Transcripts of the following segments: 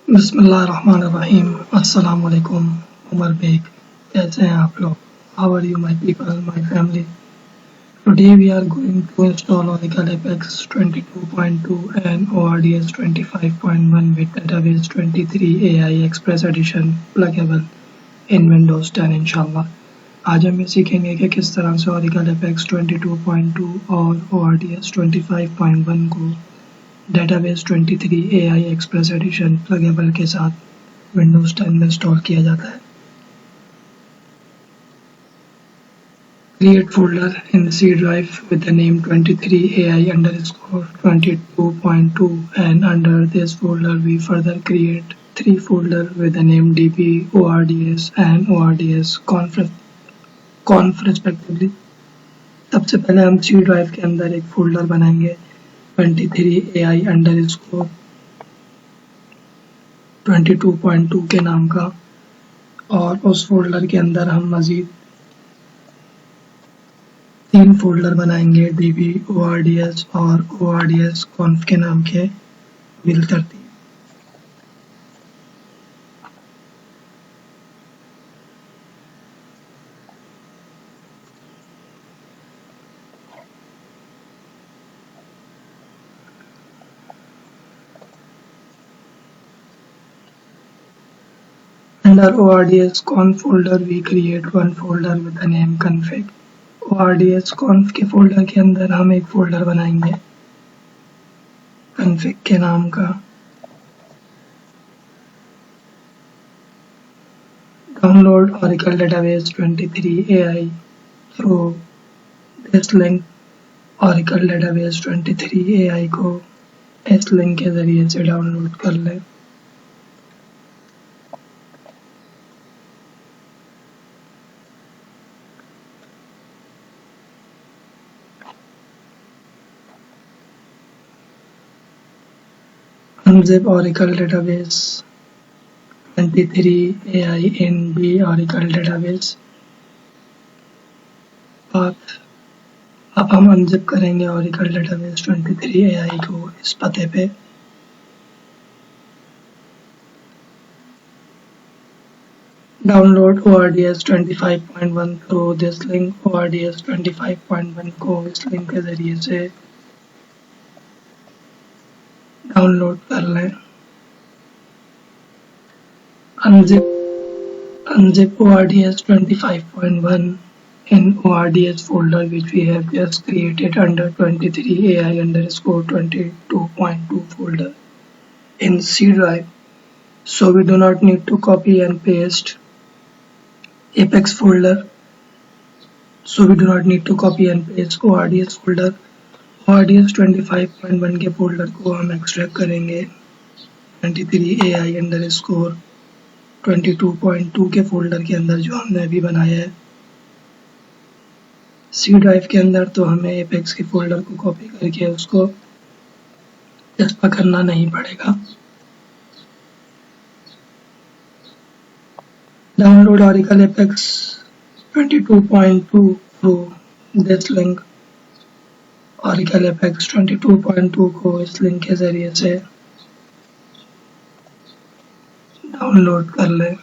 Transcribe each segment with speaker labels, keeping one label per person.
Speaker 1: बिस्मिल्लाहिर्रहमानिर्रहीम। अस्सलाम वालेकुम। उमर बेग, कैसे हैं आप लोग? How are you, my people, my family? Today we are going to install Oracle Apex 22.2 and ORDS 25.1 with Database 23 AI Express Edition pluggable in Windows 10 इंशाल्लाह। आज हम ये सीखेंगे कि किस तरह से Oracle Apex 22.2 और ORDS 25.1 को database 23 AI express edition pluggable के साथ विंडोज 10 में इंस्टॉल किया जाता है। Create folder in C drive with the name 23 AI underscore 22.2 and under this folder we further create 3 folder with the name DB, ORDS and ORDS conf respectively। सबसे पहले हम C drive के अंदर एक फोल्डर बनाएंगे 23 AI underscore 22.2 के नाम का, और उस फोल्डर के अंदर हम मज़ीद 3 फोल्डर बनाएंगे DB, ORDS और ORDS conf के नाम के बिलतरतीब। Under ORDS conf folder we create one folder with the name config। ORDS conf के फोल्डर के अंदर हम एक फोल्डर बनाएंगे config के नाम का। Download Oracle Database 23 AI through this link। Oracle Database 23 AI को इस लिंक के ज़रिए से डाउनलोड कर लें। Unzip Oracle Database 23 AI in B Oracle Database path। अब हम अनजिप करेंगे Oracle Database 23 AI को इस पते पे। Download ORDS 25.1 through this link. ORDS 25.1 को इस लिंक के ज़रिए से डाउनलोड कर लें। Unzip ORDS 25.1 in ORDS folder which we have just created under 23 AI underscore 22.2 folder in C drive, so we do not need to copy and paste Apex folder, so we do not need to copy and paste ORDS folder। ORDS 25.1 के folder को हम extract करेंगे 23 AI underscore 22.2 के folder के अंदर जो हमने अभी बनाया है C ड्राइव के अंदर, तो हमें एपेक्स के फोल्डर को कॉपी करके उसको जस्पा करना नहीं पड़ेगा। Download Oracle Apex 22.2 through this link। Oracle Apex 22.2 को इस लिंक के ज़रिए से डाउनलोड कर लें।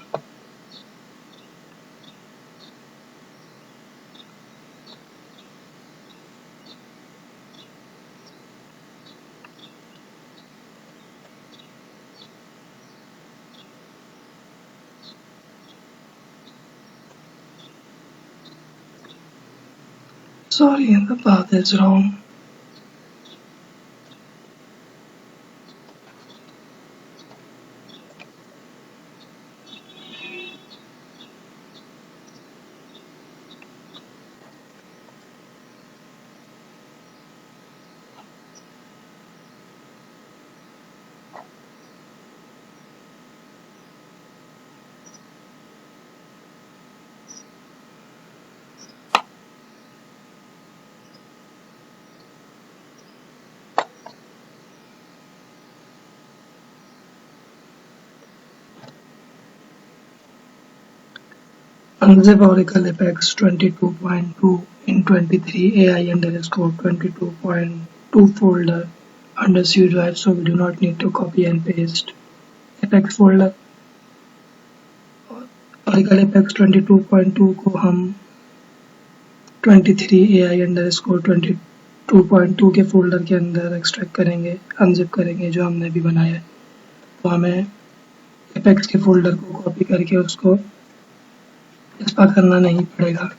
Speaker 1: Sorry, the path is wrong। Unzip Oracle Apex 22.2 in 23 AI underscore 22.2 folder under C drive, so we do not need to copy and paste APEX folder, Oracle APEX 22.2 को हम 23 AI_22.2 के folder के अंदर extract करेंगे, unzip करेंगे जो हमने अभी बनाया है। तो हमें एपेक्स के फोल्डर को कॉपी करके उसको एक्सपांड करना नहीं पड़ेगा।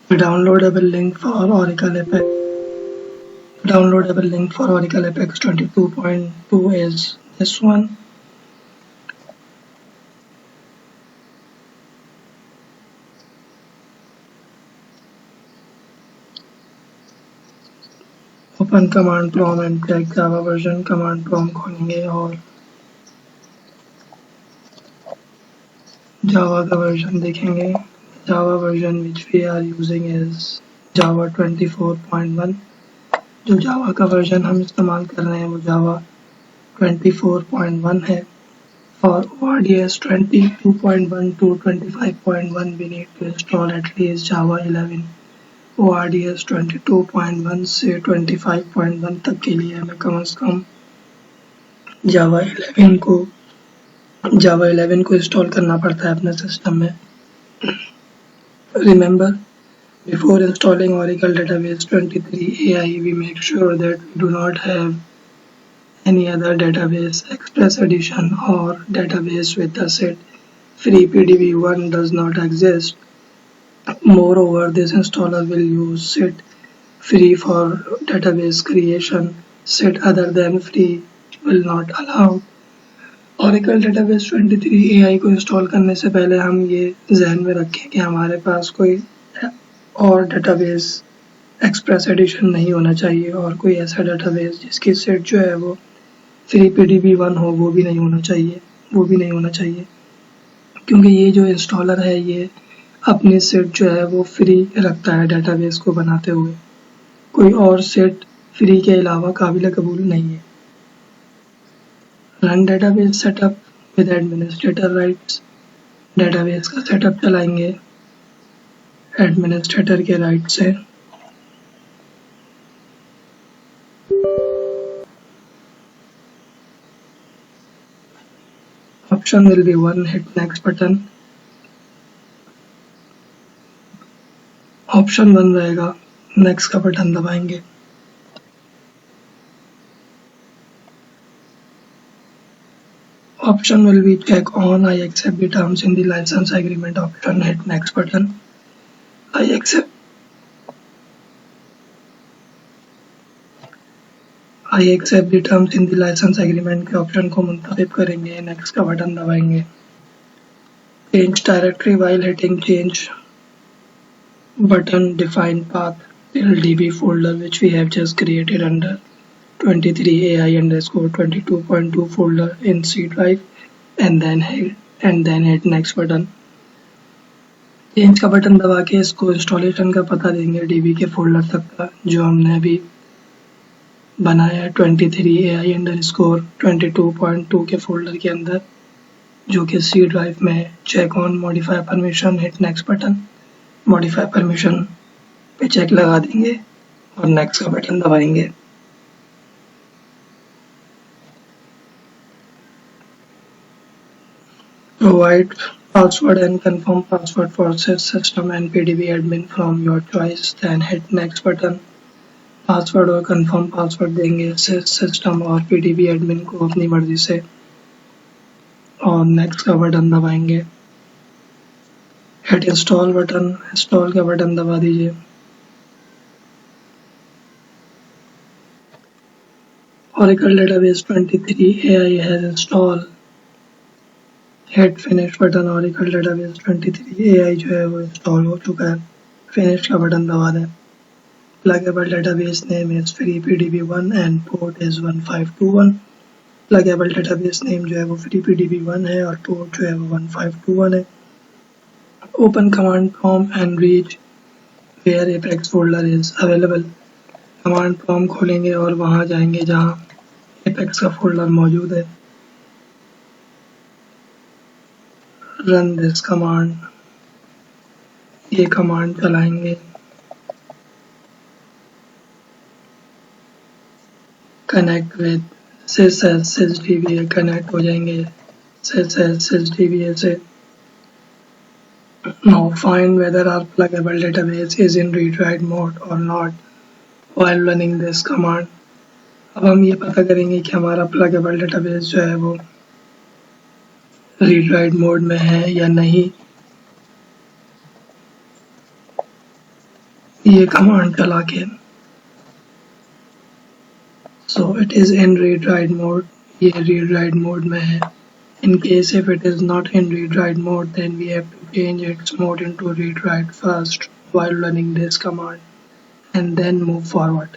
Speaker 1: The downloadable link for Oracle Apex 22.2 is this one. Open command prompt and check Java version. command prompt खोलेंगे और Java का version देखेंगे। Java version which we are using is Java 24.1। जो Java का version हम इस्तेमाल कर रहे हैं वो Java 24.1 है। For ODS 22.1 to 25.1 we need to install at least Java 11। ORDS 22.1 से 25.1 तक के लिए हमें कम से कम Java 11 को इंस्टॉल करना पड़ता है अपने सिस्टम में। Remember, before installing Oracle Database 23 AI, we make sure that we do not have any other database, Express Edition or database with the set free PDB1 does not exist. Moreover, this installer will use set free for database creation. Set other than free will not allow. Oracle Database 23 AI को install करने से पहले हम ये ध्यान में रखें कि हमारे पास कोई और डेटाबेस एक्सप्रेस एडिशन नहीं होना चाहिए और कोई ऐसा डेटाबेस जिसकी सेट जो है वो फ्री PDB1 हो वो भी नहीं होना चाहिए क्योंकि ये जो इंस्टॉलर है ये अपनी सेट जो है वो फ्री रखता है डेटाबेस को बनाते हुए। कोई और सेट फ्री के अलावा काबिल कबूल नहीं है। Run database setup with administrator rights. Database का सेटअप चलाएंगे एडमिनिस्ट्रेटर के राइट से। Option will be 1, hit next button। Option 1 रहेगा, नेक्स्ट का बटन दबाएंगे। Option will be check on I accept the terms in the license agreement option, hit next button। I accept the terms in the license agreement के option को मुंतखब करेंगे, next का button दबाएंगे। Change directory while hitting change button, define path till DB folder which we have just created under 23 AI_22.2 folder in C drive and then hit next button। Change का button दबा के इसको installation का पता देंगे DB के folder तक का जो हमने अभी बनाया है 23 AI_22.2 के फोल्डर के अंदर जो कि C ड्राइव में है। Check on modify permission, hit next button. Modify permission पे चेक लगा देंगे और नेक्स्ट का बटन दबाएंगे। Provide password and confirm password for system and PDB admin from your choice. Then hit next button. Password और confirm password देंगे system और PDB admin को अपनी मर्जी से और नेक्स्ट का बटन दबाएंगे। हिट इंस्टॉल बटन, इंस्टॉल का बटन दबा दीजिए। Oracle Database 23 AI has installed। Hit finish button. Oracle Database 23 AI जो है वो इंस्टॉल हो चुका है। फिनिश का बटन दबा दें। Pluggable database name is FreePDB1 and port is 1521। Pluggable database name जो है वो FreePDB1 है और port जो है वो 1521 है। Open command prompt and read where Apex folder is available। Command prompt खोलेंगे और वहां जाएंगे जहां Apex का फोल्डर मौजूद है। रन दिस कमांड, ये कमांड चलाएंगे। कनेक्ट विद sysdba, कनेक्ट हो जाएंगे sysdba से। Now find whether our pluggable database is in read-write mode or not while running this command। अब हम ये पता करेंगे कि हमारा pluggable database जो है वो read-write मोड में है या नहीं। ये कमांड चला के so it is in read-write mode, ये read-write mode में है। In case if it is not in read-write mode, then we have to change its mode into read-write first while running this command and then move forward।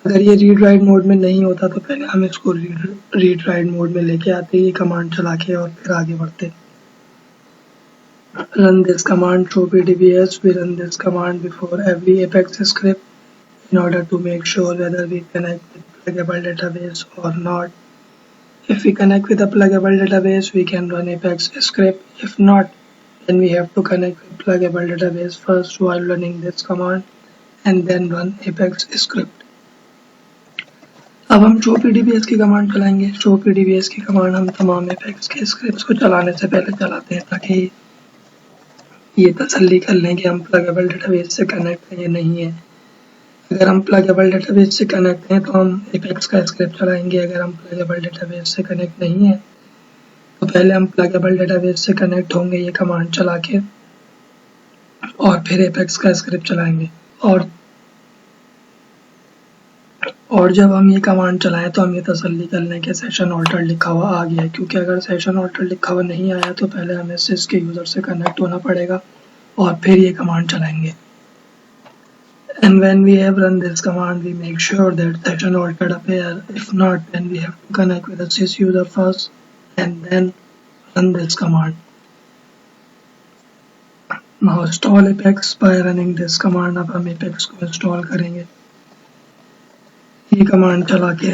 Speaker 1: अगर ये read-write mode में नहीं होता तो पहले हम इसको read-write mode में लेके आते, ये कमांड चला के और फिर आगे बढ़ते। Run this command through PDBS। We run this command before every Apex script in order to make sure whether we connect with pluggable database or not। If we connect with a pluggable database, we can run Apex script. If not, then we have to connect with pluggable database first while running this command and then run Apex script। अब हम show PDBS की command चलाएंगे। show PDBS की command हम तमाम Apex के scripts को चलाने से पहले चलाते हैं ताकि ये तसल्ली कर लें कि हम pluggable database से कनेक्ट है या नहीं है। अगर हम pluggable database से कनेक्ट हैं तो हम Apex का स्क्रिप्ट चलाएंगे। अगर हम pluggable database से कनेक्ट नहीं है तो पहले हम pluggable database से कनेक्ट होंगे ये कमांड चला के और फिर Apex का स्क्रिप्ट चलाएंगे। और जब हम ये कमांड चलाएं तो हम ये तसल्ली कर लें कि सेशन ऑल्टर लिखा हुआ आ गया है, क्योंकि अगर सेशन ऑल्टर लिखा हुआ नहीं आया तो पहले हमें sys के यूज़र से कनेक्ट होना पड़ेगा और फिर ये कमांड चलाएंगे। And when we have run this command, we make sure that session altered appear. If not, then we have to connect with the sys user first and then run this command। Now install Apex by running this command। अब हम Apex को install करेंगे। ये command चला के